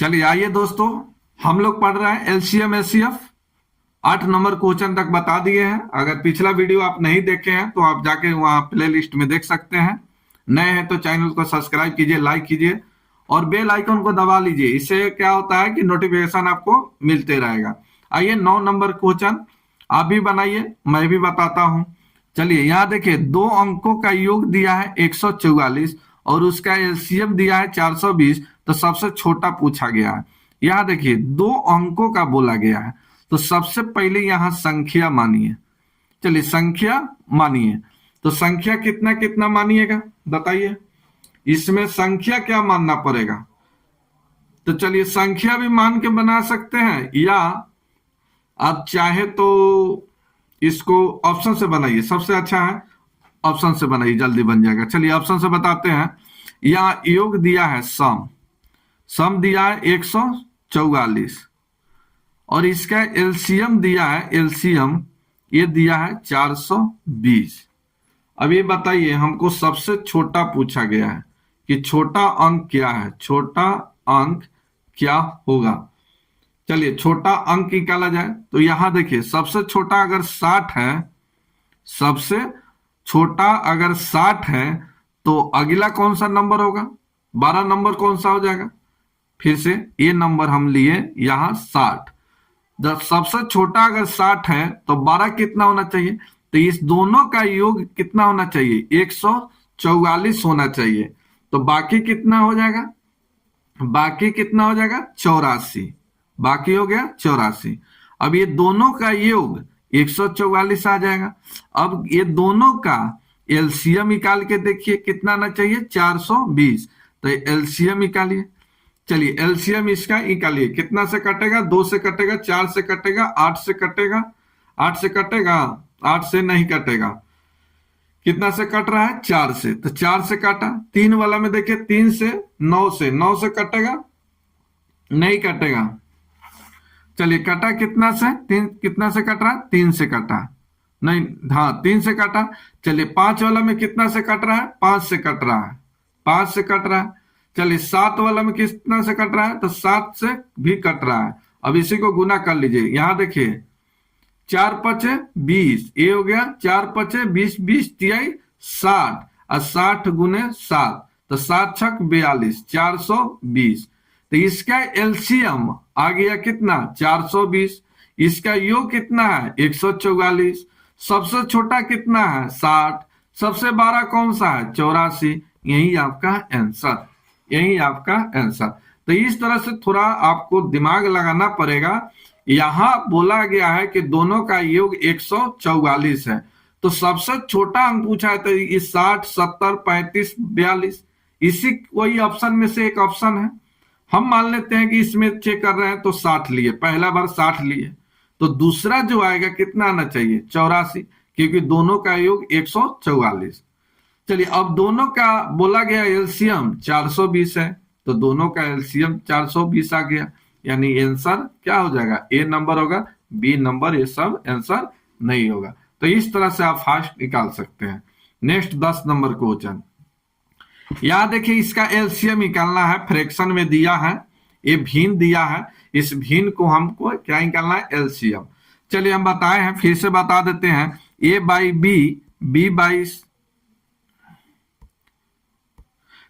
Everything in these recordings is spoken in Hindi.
चलिए आइए दोस्तों, हम लोग पढ़ रहे हैं एलसीएम एचसीएफ। 8 नंबर क्वेश्चन तक बता दिए हैं। अगर पिछला वीडियो आप नहीं देखे हैं तो आप जाके वहां प्ले लिस्ट में देख सकते हैं। नए हैं तो चैनल को सब्सक्राइब कीजिए, लाइक कीजिए और बेल आइकन को दबा लीजिए। इससे क्या होता है कि नोटिफिकेशन आपको मिलते रहेगा। आइए 9 नंबर क्वेश्चन आप भी बनाइए, मैं भी बताता हूं। चलिए यहाँ देखिए, 2 अंकों का योग दिया है 144 और उसका एलसीएम दिया है 420, तो सबसे छोटा पूछा गया है। यहाँ देखिए 2 अंकों का बोला गया है, तो सबसे पहले यहाँ संख्या मानिए। चलिए संख्या मानिए, तो संख्या कितना कितना मानिएगा बताइए। इसमें संख्या क्या मानना पड़ेगा? तो चलिए संख्या भी मान के बना सकते हैं, या आप चाहे तो इसको ऑप्शन से बनाइए, सबसे अच्छा है ऑप्शन से बनाइए, जल्दी बन जाएगा। चलिए ऑप्शन से बताते हैं। यहाँ योग दिया है सम, सम दिया है 144 और इसका एलसीएम दिया है, एलसीएम ये दिया है 420। अब ये बताइए, हमको सबसे छोटा पूछा गया है कि छोटा अंक क्या है, छोटा अंक क्या होगा। चलिए छोटा अंक निकाला जाए, तो यहां देखिए सबसे छोटा अगर 60 है, सबसे छोटा अगर 60 है तो अगला कौन सा नंबर होगा? 12 नंबर कौन सा हो जाएगा? फिर से ये नंबर हम लिए यहां 60। जब सबसे छोटा अगर 60 है तो 12 कितना होना चाहिए? तो इस दोनों का योग कितना होना चाहिए? 144 होना चाहिए। तो बाकी कितना हो जाएगा? बाकी कितना हो जाएगा? 84। बाकी हो गया 84। अब ये दोनों का योग 144 आ जाएगा। अब ये दोनों का एलसीएम निकाल के देखिए कितना आना चाहिए? 420। तो एलसीएम निकालिए। चलिए एलसीएम इसका निकालिए, कितना से कटेगा? 2 से कटेगा, 4 से कटेगा, 8 से कटेगा, 8 से कटेगा, 8 से नहीं कटेगा। कितना से कट रहा है? 4 से। तो 4 से काटा। 3 वाला में देखिए 3 से, 9 से, 9 से कटेगा, नहीं कटेगा। चलिए कटा कितना से? 3 कितना से कट रहा है? 3 से कटा, नहीं, हाँ 3 से कटा। चलिए 5 वाला में कितना से कट रहा है? 5 से कट रहा है, 5 से कट रहा है। चलिए 7 वाला में कितना से कट रहा है? तो 7 से भी कट रहा है। अब इसी को गुना कर लीजिए। यहां देखिए 4 पचे 20, ये हो गया 4 पचे 20, 20 तिहाई 60 और 60 गुने 7, तो 7 छक 42, 420। तो इसका एलसीएम आ गया कितना? 420। इसका योग कितना है? 144। सबसे छोटा कितना है? 60। सबसे बड़ा कौन सा है? 84। यही आपका आंसर, यही आपका आंसर। तो इस तरह से थोड़ा आपको दिमाग लगाना पड़ेगा। यहां बोला गया है कि दोनों का योग 144 है, तो सबसे छोटा अंक पूछा है, तो ये 60, 70, 35, 42, इसी वही ऑप्शन में से एक ऑप्शन है। हम मान लेते हैं कि इसमें चेक कर रहे हैं तो 60 लिए, पहला बार 60 लिए, तो दूसरा जो आएगा कितना आना चाहिए? 84, क्योंकि दोनों का योग 144। चलिए अब दोनों का बोला गया एलसीएम 420 है, तो दोनों का एलसीएम 420 आ गया, यानी आंसर क्या हो जाएगा? ए नंबर होगा, बी नंबर ये सब आंसर नहीं होगा। तो इस तरह से आप फास्ट निकाल सकते हैं। Next 10 number question. यहां देखिए इसका एलसीएम निकालना है, फ्रैक्शन में दिया है, ये भिन्न दिया है, इस भिन्न को हमको क्या निकालना है? एलसीएम। चलिए हम बताए हैं, फिर से बता देते हैं। A by B, B by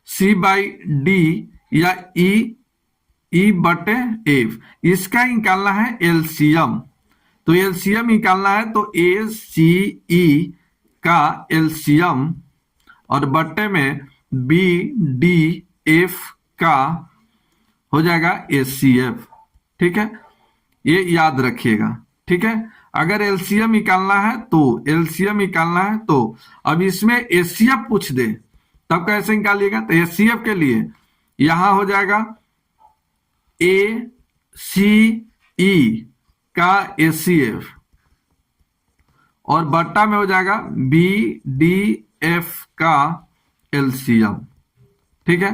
C by D, या ई बटे एफ, इसका निकालना है एलसीएम। तो एलसीएम निकालना है, तो ए सी ई का एलसीएम और बट्टे में बी डी एफ का हो जाएगा एचसीएफ। ठीक है, ये याद रखिएगा। ठीक है, अगर एलसीएम निकालना है तो एलसीएम निकालना है तो अब इसमें एचसीएफ पूछ दे तब कैसे निकालिएगा? तो एचसीएफ के लिए यहां हो जाएगा ए सी ई का एचसीएफ और बट्टा में हो जाएगा बी डी एफ का एलसीएम। ठीक है,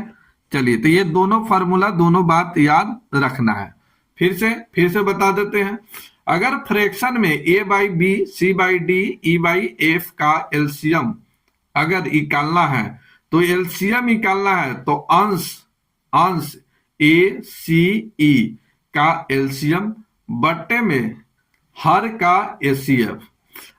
चलिए तो ये दोनों फार्मूला, दोनों बात याद रखना है। फिर से बता देते हैं। अगर फ्रैक्शन में A by B, C by D, E by F का एलसीएम अगर निकालना है, तो एलसीएम निकालना है तो अंश ACE का एलसीएम बट्टे में हर का ACF।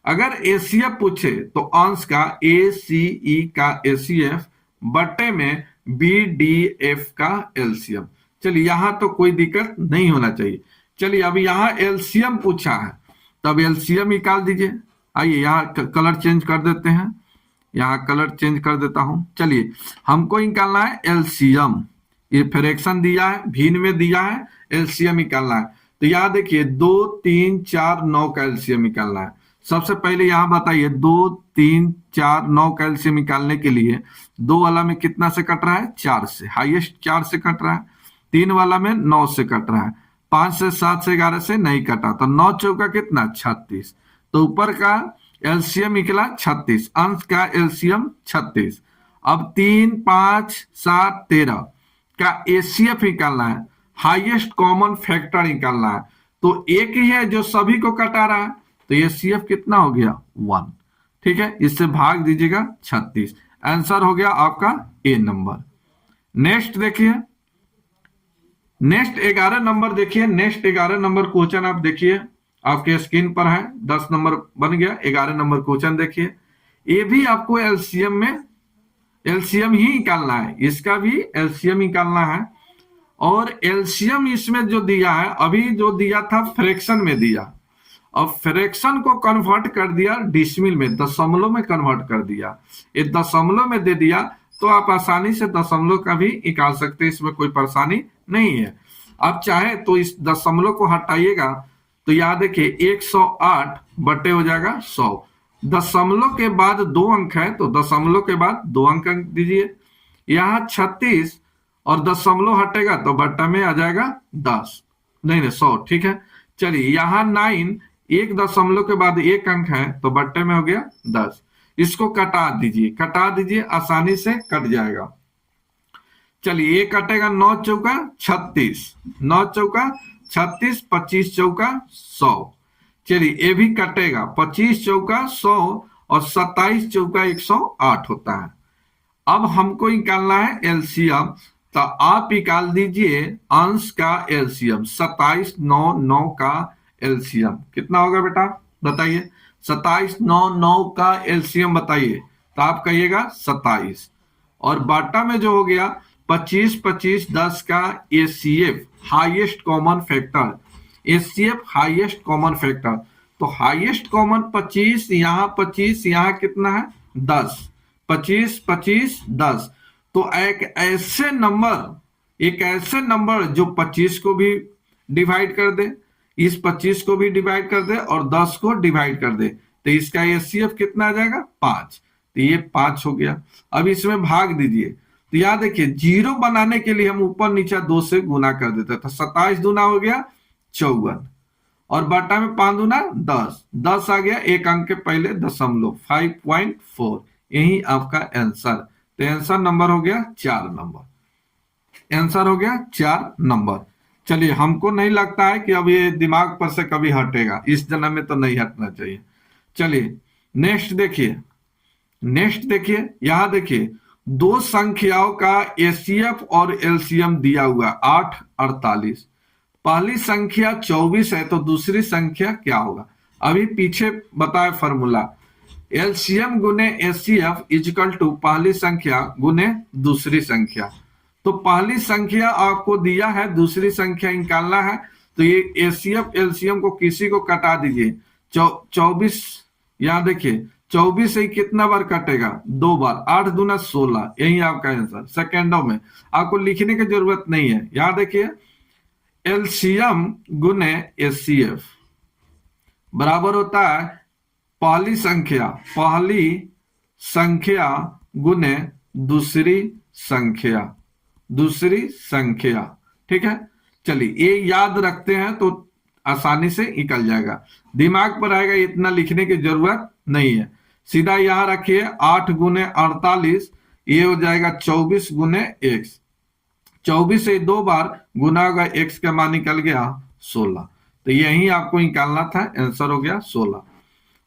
अगर ACF पूछे तो अंश का ACE का ACF बट्टे में BDF का एलसीएम। चलिए यहां तो कोई दिक्कत नहीं होना चाहिए। चलिए अब यहां एलसीएम पूछा है, तब एलसीएम निकाल दीजिए। आइए यहां कलर चेंज कर देते हैं, यहां कलर चेंज कर देता हूं। चलिए हमको निकालना है एलसीएम। ये फ्रैक्शन दिया है, भिन्न में दिया है, एलसीएम निकालना है। तो यहां देखिए 2 3 4 9 का एलसीएम निकालना है। सबसे पहले यहां बताइए 2 3 4 9 का एलसीएम निकालने के लिए 2 वाला में कितना से कट रहा है? 4 से, हाईएस्ट 4 से कट रहा है। 3 वाला में 9 से कट रहा है। 5 से 7 से 11 से नहीं कटा, तो 9 चौका कितना? 36। तो ऊपर का एलसीएम निकला 36, अंश का एलसीएम 36। अब 3 5 7 13 का एसीएफ निकालना है, हाईएस्ट कॉमन फैक्टर निकालना है। तो एक ही है जो सभी को कटा रहा है, तो एसीएफ कितना हो गया? 1। ठीक है, इससे भाग दीजिएगा 36। आंसर हो गया आपका ए नंबर। नेक्स्ट देखिए, नेक्स्ट 11 नंबर देखिए। नेक्स्ट 11 नंबर क्वेश्चन आप देखिए, आपके स्क्रीन पर है। 10 नंबर बन गया, 11 नंबर क्वेश्चन देखिए। ये भी आपको एलसीएम में एलसीएम ही निकालना है, इसका भी एलसीएम निकालना है। और एलसीएम इसमें जो दिया है, अभी जो दिया था फ्रैक्शन में दिया, अब फ्रैक्शन को कन्वर्ट कर दिया डिसमिल में, दशमलव में कन्वर्ट कर दिया। ये दशमलव में दे दिया तो आप आसानी से दशमलव का भी निकाल सकते हैं, इसमें कोई परेशानी नहीं है। आप चाहे तो इस दशमलव को हटाइएगा तो याद देखिए 108 बटे हो जाएगा 100। दशमलव के बाद 2 अंक है तो दशमलव के बाद 2 अंक दीजिए। यहाँ 36 और दशमलव हटेगा तो बट्टा में आ जाएगा 10, नहीं 100। ठीक है, चलिए यहाँ 9, 1 दशमलव के बाद 1 अंक है तो बट्टे में हो गया 10। इसको कटा दीजिए, कटा दीजिए, आसानी से कट जाएगा। चलिए ये कटेगा 9 चौका 36, 9 चौका 36, 25 चौका 100। चलिए ये भी कटेगा, 25 चौका 100 और 27 चौका 108 होता है। अब हमको निकालना है एलसीएम, तो आप निकाल दीजिए अंश का एलसीएम। 27 9 9 का एलसीएम कितना होगा बेटा? बताइए 27 9 9 का एलसीएम बताइए। तो आप कहिएगा 27, और बाटा में जो हो गया 25 25 10 का ACF highest common factor, ACF highest common factor. तो हाईएस्ट कॉमन 25, यहाँ 25, यहाँ कितना है 10, 25 25 10। तो एक ऐसे नंबर जो 25 को भी डिवाइड कर दे, इस 25 को भी डिवाइड कर दे और 10 को डिवाइड कर दे, तो इसका एसीएफ कितना आ जाएगा? 5। तो ये 5 हो गया। अब इसमें भाग दीजिए, तो याद देखिए 0 बनाने के लिए हम ऊपर नीचे 2 से गुना कर देते हैं। तो 27 दूना हो गया 54, और बटा में 5 दूना 10, 10 आ गया, एक अंक के पहले दशमलव 5.4। यही आपका आंसर। तो आंसर नंबर हो गया 4 नंबर। आंसर हो गया 4 नंबर। चलिए, हमको नहीं लगता है कि अब ये दिमाग पर से कभी हटेगा, इस जन्म में तो नहीं हटना चाहिए। चलिए नेक्स्ट देखिए, नेक्स्ट देखिए, यहां देखिए 2 संख्याओं का एसीएफ और एलसीएम दिया हुआ 8 48। पहली संख्या 24 है तो दूसरी संख्या क्या होगा? अभी पीछे बताए फॉर्मूला, एलसीएम गुने एसीएफ इक्वल टू पहली संख्या गुने दूसरी संख्या। तो पहली संख्या आपको दिया है, दूसरी संख्या निकालना है, तो ये एसीएफ एलसीएम को किसी को कटा दीजिए। 24, यहां देखिए 24 से कितना बार कटेगा? 2 बार, 8 दूना 16। यही आपका आंसर। सेकेंडों में आपको लिखने की जरूरत नहीं है। यहां देखिए एलसीएम गुने एसीएफ बराबर होता है पहली संख्या गुने दूसरी संख्या। ठीक है, चलिए ये याद रखते हैं तो आसानी से निकल जाएगा, दिमाग पर आएगा, इतना लिखने की जरूरत नहीं है। सीधा यहां रखिए 8 गुने 48, ये हो जाएगा 24 गुने x। 24 से 2 बार गुना होगा, x का मान निकल गया 16। तो यही आपको निकालना था, आंसर हो गया 16।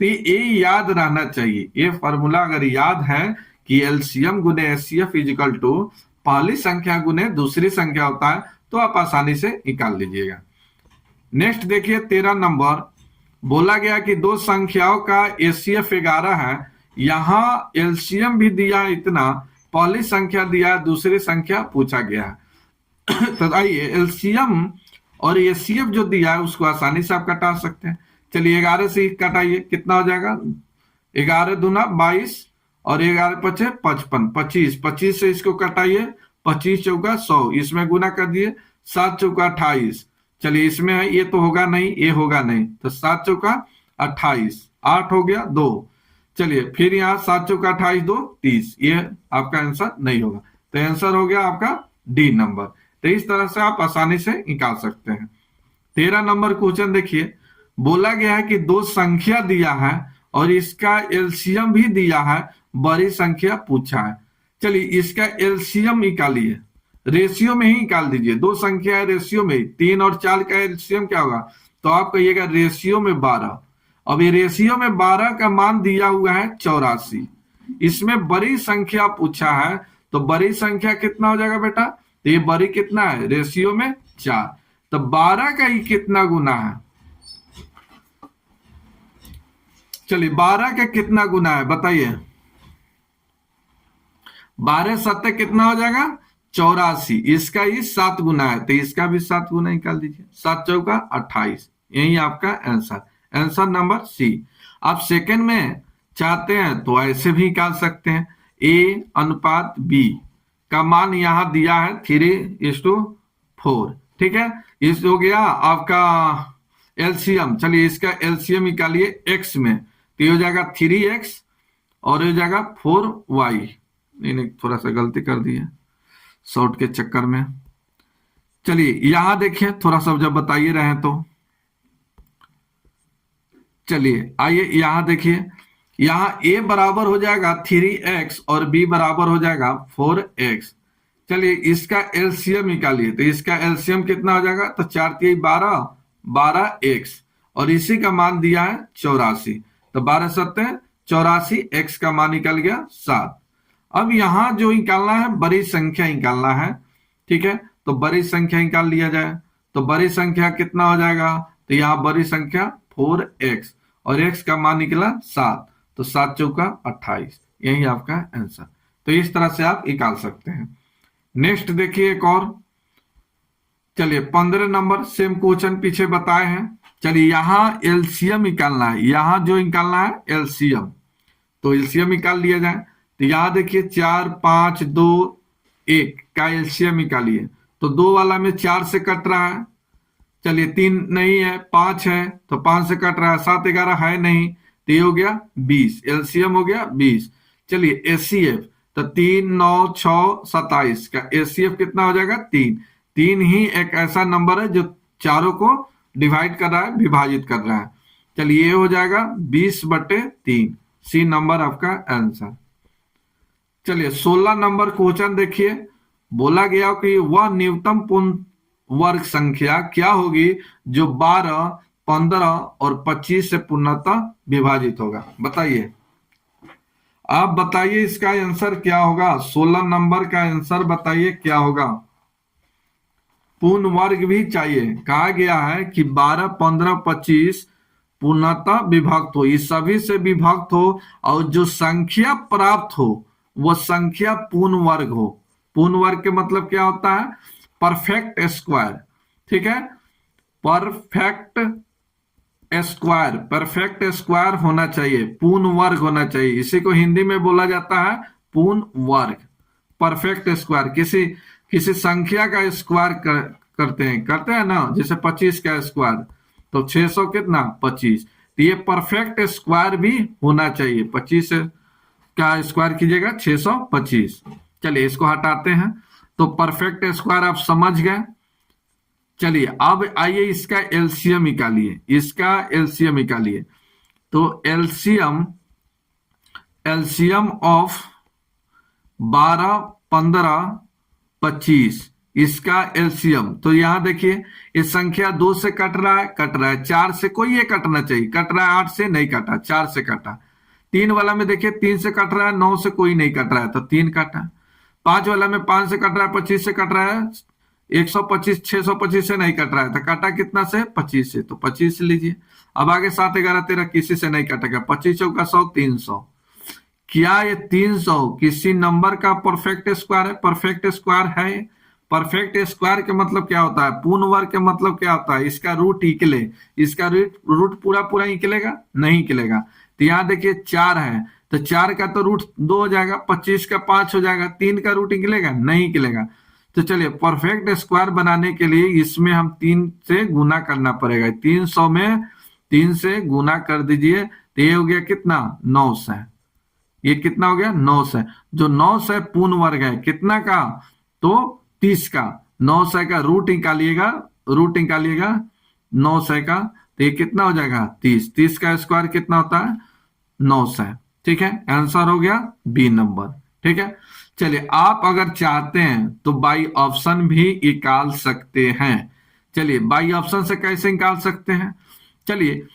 तो ये याद रहना चाहिए, ये फॉर्मूला अगर याद है कि एलसीएम गुने एचसीएफ इक्वल टू पहली संख्या गुने दूसरी संख्या होता है, तो आप आसानी से निकाल लीजिएगा। नेक्स्ट देखिए 13 नंबर, बोला गया कि दो संख्याओं का एचसीएफ 11 है, यहां एलसीएम भी दिया इतना, पहली संख्या दिया दूसरी संख्या पूछा गया है। तो आइए एलसीएम और एचसीएफ जो दिया है उसको आसानी से आप कटा सकते हैं। चलिए 11 से कटाइए, कितना हो जाएगा, 11 दूना 22 और 11 पचे 55, 25, 25 से इसको कटाइए, 25 चौका 100, इसमें गुना कर दिए, 7 चौका 28। चलिए इसमें है, ये तो होगा नहीं, ये होगा नहीं, तो 7 चौका 28, 8 हो गया 2। चलिए फिर यहाँ 7 चौका 28 2 30, ये आपका आंसर नहीं होगा, तो आंसर हो गया आपका डी नंबर। तो इस तरह से आप आसानी से निकाल सकते हैं। 13 नंबर क्वेश्चन देखिए, बोला गया है कि दो संख्या दिया है और इसका एलसीएम भी दिया है, बड़ी संख्या पूछा है। चलिए इसका एलसीएम निकालिए, रेशियो में ही निकाल दीजिए, दो संख्या है रेशियो में, 3 और 4 का एलसीएम क्या होगा, तो आप कहिएगा रेशियो में 12। अब ये रेशियो में 12 का मान दिया हुआ है 84, इसमें बड़ी संख्या पूछा है, तो बड़ी संख्या कितना हो जाएगा बेटा, तो ये बड़ी कितना है, रेशियो में 4, तो 12 का ही कितना गुना है, चलिए 12 का कितना गुना है बताइए, 12 सत्ते कितना हो जाएगा 84, इसका ही 7 गुना है, तो इसका भी 7 गुना निकाल दीजिए, 7 चौका 28, यही आपका आंसर, आंसर नंबर सी। आप सेकंड में चाहते हैं तो ऐसे भी निकाल सकते हैं, ए अनुपात बी का मान यहां दिया है 3:4, ठीक है, इस हो गया आपका एलसीएम। चलिए इसका एलसीएम निकालिए एक्स में, तो ये हो जाएगा 3x और हो जाएगा 4y, नहीं थोड़ा सा गलती कर दिए शॉर्ट के चक्कर में। चलिए यहां देखिए, थोड़ा सा जब बताइए रहे तो चलिए आइए यहां देखिए, यहां a बराबर हो जाएगा 3x और b बराबर हो जाएगा 4x। चलिए इसका एलसीएम निकालिए, तो इसका एलसीएम कितना हो जाएगा, तो 4 3 12, 12x और इसी का मान दिया है 84, तो 12 सत्ते 84, x का मान निकल गया 7। अब यहां जो निकालना है बड़ी संख्या निकालना है, ठीक है, तो बड़ी संख्या निकाल लिया जाए, तो बड़ी संख्या कितना हो जाएगा, तो यहाँ बड़ी संख्या 4x और x का मान निकला 7, तो 7 चौका 28, यही आपका आंसर। तो इस तरह से आप निकाल सकते हैं। नेक्स्ट देखिए एक और, चलिए 15 नंबर सेम क्वेश्चन पीछे बताए हैं। चलिए यहाँ एलसीएम निकालना है, यहाँ जो निकालना है एलसीएम, तो एलसीएम निकाल लिया जाए। तो यहाँ देखिए 4 5 2 1 का एलसीएम निकालिए, तो 2 वाला में 4 से कट रहा है, चलिए 3 नहीं है 5 है, तो 5 से कट रहा है, 7 11 है नहीं, तो ये हो गया 20, एलसीएम हो गया 20। चलिए एचसीएफ, तो 3 9 6 27 का एचसीएफ कितना हो जाएगा 3। 3 ही एक ऐसा नंबर है जो चारों को डिवाइड कर रहा है, विभाजित कर रहा है। चलिए ये हो जाएगा 20/3, सी नंबर आपका आंसर। चलिए 16 नंबर क्वेश्चन देखिए, बोला गया कि वह न्यूनतम पूर्ण वर्ग संख्या क्या होगी जो 12 15 और 25 से पूर्णतः विभाजित होगा, बताइए, आप बताइए इसका आंसर क्या होगा। 16 नंबर का आंसर बताइए क्या होगा। पूर्ण वर्ग भी चाहिए, कहा गया है कि 12 15 25 पूर्णतः विभक्त हो, इस सभी से विभक्त हो और जो संख्या प्राप्त हो वो संख्या पूर्ण वर्ग हो। पूर्ण वर्ग के मतलब क्या होता है, परफेक्ट स्क्वायर, ठीक है, परफेक्ट स्क्वायर, परफेक्ट स्क्वायर होना चाहिए, पूर्ण वर्ग होना चाहिए, इसी को हिंदी में बोला जाता है पूर्ण वर्ग, परफेक्ट स्क्वायर। किसी संख्या का स्क्वायर करते हैं ना, जैसे 25 का स्क्वायर तो 600 कितना 25, तो ये परफेक्ट स्क्वायर भी होना चाहिए, 25 का स्क्वायर कीजिएगा 625। चलिए इसको हटाते हैं, तो परफेक्ट स्क्वायर आप समझ गए। चलिए अब आइए इसका एलसीएम निकालिए, इसका एलसीएम निकालिए, तो एलसीएम ऑफ 12 15 25, इसका एलसीएम, तो यहां देखिए इस संख्या 2 से कट रहा है, 4 से कोई ये कटना चाहिए, कट रहा है 8 से नहीं कटा, 4 से कटा। 3 वाला में देखिए 3 से कट रहा है, 9 से कोई नहीं कट रहा है तो 3 कटा। 5 वाला में 5 से कट रहा है, 25 से कट रहा है, 125 625 से नहीं कट रहा है, तो काटा कितना से 25 से, तो 25 लीजिए। अब आगे 7 11 13 किसी से नहीं कटेगा, 25 चौका 100 300। क्या ये 300 किसी नंबर का परफेक्ट स्क्वायर है? परफेक्ट स्क्वायर है। परफेक्ट स्क्वायर के मतलब क्या होता है? पूर्ण वर्ग के मतलब क्या होता है? इसका रूट निकले। इसका रूट पूरा पूरा निकलेगा? नहीं निकलेगा। तो यहाँ देखिए 4 है, तो 4 का तो रूट 2 हो जाएगा, 25 का 5 हो जाएगा, 3 का रूट निकलेगा? नहीं निकलेगा। तो चलिए परफेक्ट स्क्वायर बनाने के लिए इसमें हम 3 से गुना करना पड़ेगा। 300 में 3 से गुना कर दीजिए, तो ये हो गया कितना? 900। ये कितना हो गया? 900। जो 900 पूर्ण वर्ग है कितना का? तो 30 का। 900 का रूट निकालिएगा, रूट निकालिएगा 900 का, तो ये कितना हो जाएगा? 30। 30 का स्क्वायर कितना होता है? 900। ठीक है, आंसर हो गया बी नंबर। ठीक है, चलिए आप अगर चाहते हैं तो बाई ऑप्शन भी निकाल सकते हैं। चलिए बाई ऑप्शन से कैसे निकाल सकते हैं? चलिए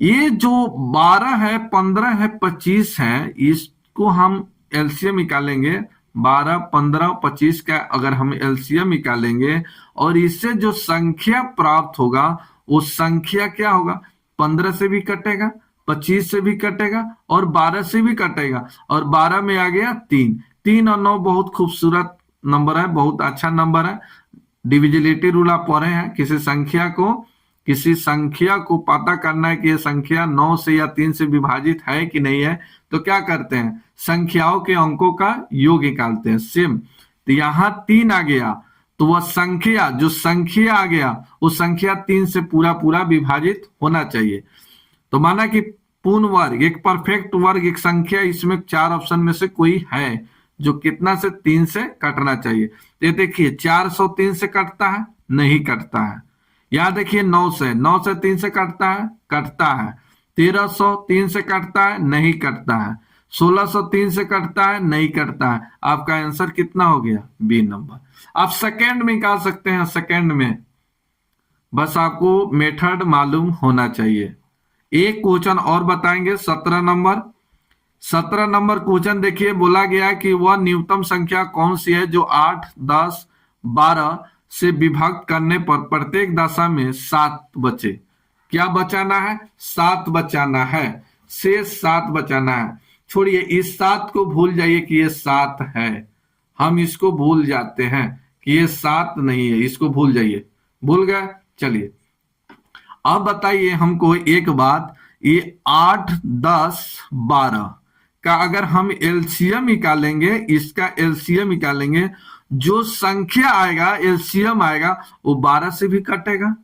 ये जो 12 है, 15 है, 25 है, इसको हम एलसीएम निकालेंगे। 12 15 25 का अगर हम एलसीएम निकालेंगे और इससे जो संख्या प्राप्त होगा वो संख्या क्या होगा? 15 से भी कटेगा, 25 से भी कटेगा और 12 से भी कटेगा, और 12 में आ गया 3। 3 और 9 बहुत खूबसूरत नंबर है, बहुत अच्छा नंबर है। डिविजिबिलिटी रूल आप पढ़े हैं। किसी संख्या को पता करना है कि यह संख्या 9 से या 3 से विभाजित है कि नहीं है, तो क्या करते हैं? संख्याओं के अंकों का योग निकालते हैं। सेम, तो यहां 3 आ गया, तो वह संख्या जो संख्या आ गया वो संख्या 3 से पूरा पूरा विभाजित होना चाहिए। तो माना कि पूर्ण वर्ग, एक परफेक्ट वर्ग, एक संख्या, इसमें 4 ऑप्शन में से कोई है जो कितना से? 3 से कटना चाहिए। ये देखिए 403 से कटता है? नहीं कटता है। यहां देखिए 9 से 3 से कटता है? कटता है। 1303 से कटता है? नहीं कटता है। 1603 से कटता है? नहीं कटता है। आपका आंसर कितना हो गया? B number. आप सेकंड में निकाल सकते हैं, सेकंड में, बस आपको मेथड मालूम होना चाहिए। एक क्वेश्चन और बताएंगे 17 नंबर। 17 नंबर क्वेश्चन देखिए, बोला गया कि वह न्यूनतम संख्या कौन सी है जो 8 10 12 से विभक्त करने पर प्रत्येक दशा में 7 बचे। क्या बचाना है? 7 बचाना है, शेष 7 बचाना है। छोड़िए इस 7 को भूल जाइए कि ये 7 है, हम इसको भूल जाते हैं कि ये 7 नहीं है, इसको भूल जाइए। भूल गए? चलिए अब बताइए हमको एक बात, ये 8 10 12 का अगर हम एलसीएम निकालेंगे, इसका एलसीएम निकालेंगे, जो संख्या आएगा एलसीएम आएगा वो 12 से भी कटेगा,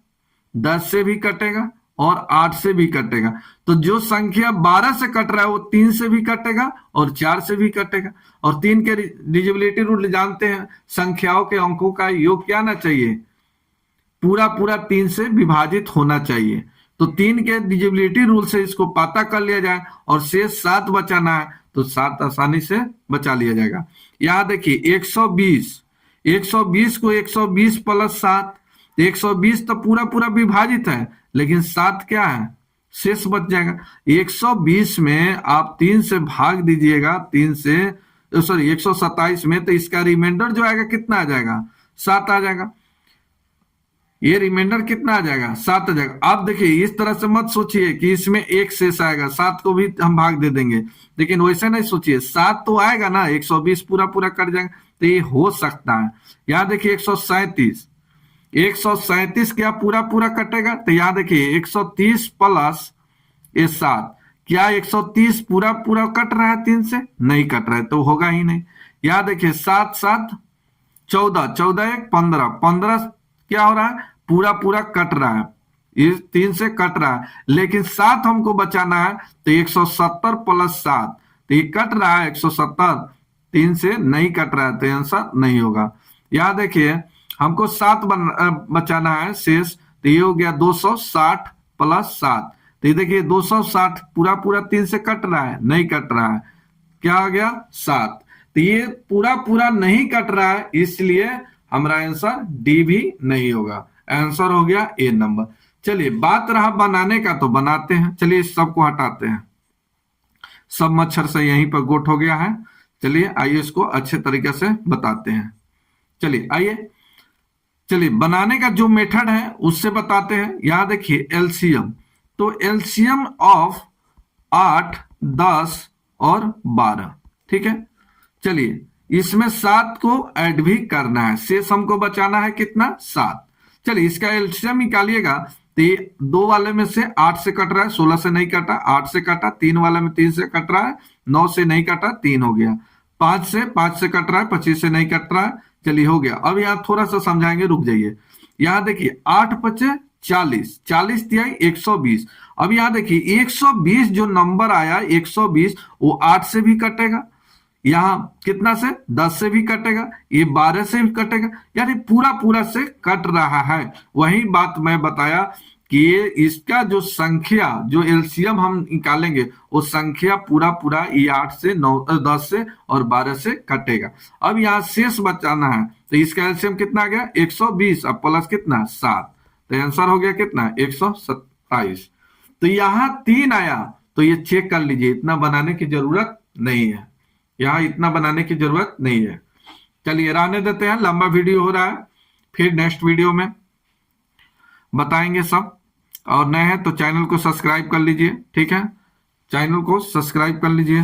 10 से भी कटेगा और 8 से भी कटेगा। तो जो संख्या 12 से कट रहा है वो 3 से भी कटेगा और 4 से भी कटेगा। और 3 के डिविजिबिलिटी रूल जानते हैं, संख्याओं के अंकों का योग क्या आना चाहिए? पूरा पूरा 3 से विभाजित होना चाहिए। तो 3 के डिविजिबिलिटी रूल से इसको पता कर लिया जाए और शेष 7 बचाना है तो 7 आसानी से बचा लिया जाएगा। यहां देखिए 120 को 120 प्लस 7, 120 तो पूरा पूरा विभाजित है, लेकिन 7 क्या है? शेष बच जाएगा। 120 में आप 3 से भाग दीजिएगा, 3 से सॉरी 127 में, तो इसका रिमाइंडर जो आएगा कितना आ जाएगा? 7 आ जाएगा। ये रिमाइंडर कितना आ जाएगा? 7 आ जाएगा। आप देखिए इस तरह से मत सोचिए कि इसमें एक शेष आएगा, 7 को भी हम भाग दे देंगे, लेकिन वैसे नहीं सोचिए, 7 तो आएगा ना, 120 पूरा पूरा कट जाएगा, तो ये हो सकता है। यहां देखिए 137 क्या पूरा पूरा कटेगा? तो यहां देखिए 130 प्लस ये 7, क्या 130 पूरा पूरा कट रहा है? 3 से नहीं कट रहा है, तो होगा ही नहीं। यहां देखिए 7 7 14, 14 1 15, 15 क्या हो रहा है? पूरा पूरा कट रहा है, ये 3 से कट रहा है, लेकिन 7 हमको बचाना है, तो 170 प्लस 7, तो ये कट रहा है 170, 3 से नहीं कट रहा है, तो आंसर नहीं होगा। यहां देखिए हमको 7 बचाना है शेष, तो ये हो गया 260 प्लस 7, तो ये देखिए 260 पूरा पूरा 3 से कट रहा है? नहीं कट रहा है, क्या आ गया? 7। तो ये पूरा पूरा नहीं कट रहा है, इसलिए हमारा आंसर डी भी नहीं होगा। आंसर हो गया ए नंबर। चलिए बात रहा बनाने का, तो बनाते हैं। चलिए इस सबको हटाते हैं, सब मच्छर से यहीं पर गोट हो गया है। चलिए आइए इसको अच्छे तरीके से बताते हैं। चलिए आइए, चलिए बनाने का जो मेथड है उससे बताते हैं। यहां देखिए एलसीएम, तो एलसीएम ऑफ 8, 10 और 12, ठीक है। चलिए इसमें 7 को ऐड भी करना है, शेष हमको बचाना है कितना, 7। चलिए इसका एलसीएम निकालिएगा, तो ये 2 वाले में से 8 से कट रहा है, 16 से नहीं कटा, 8 से कटा, 3 वाले में 3 से कट रहा है, 9 से नहीं कटा, 3 हो गया, 5 से कट रहा है, 25 से नहीं कट रहा है, चलिए हो गया। अब यहाँ थोड़ा सा समझाएंगे, रुक जाइए। यहाँ देखिए 8 पचे 40, 40 दिया 120। अब यहाँ देखिए 120 जो नंबर आया 120, वो 8 से भी कटेगा, यहां कितना से, 10 से भी कटेगा, ये 12 से भी कटेगा, यानी पूरा पूरा से कट रहा है। वही बात मैं बताया कि ये इसका जो संख्या, जो एलसीएम हम निकालेंगे, वो संख्या पूरा पूरा ये 8 से 9, 10 से और 12 से कटेगा। अब यहाँ शेष बचाना है, तो इसका एलसीएम कितना आ गया 120, अब प्लस कितना 7, तो आंसर हो गया कितना 127। तो यहाँ 3 आया, तो ये चेक कर लीजिए, इतना बनाने की जरूरत नहीं है, यहाँ इतना बनाने की जरूरत नहीं है। चलिए रहने देते हैं, लंबा वीडियो हो रहा है, फिर नेक्स्ट वीडियो में बताएंगे सब। और नए हैं तो चैनल को सब्सक्राइब कर लीजिए, ठीक है, चैनल को सब्सक्राइब कर लीजिए।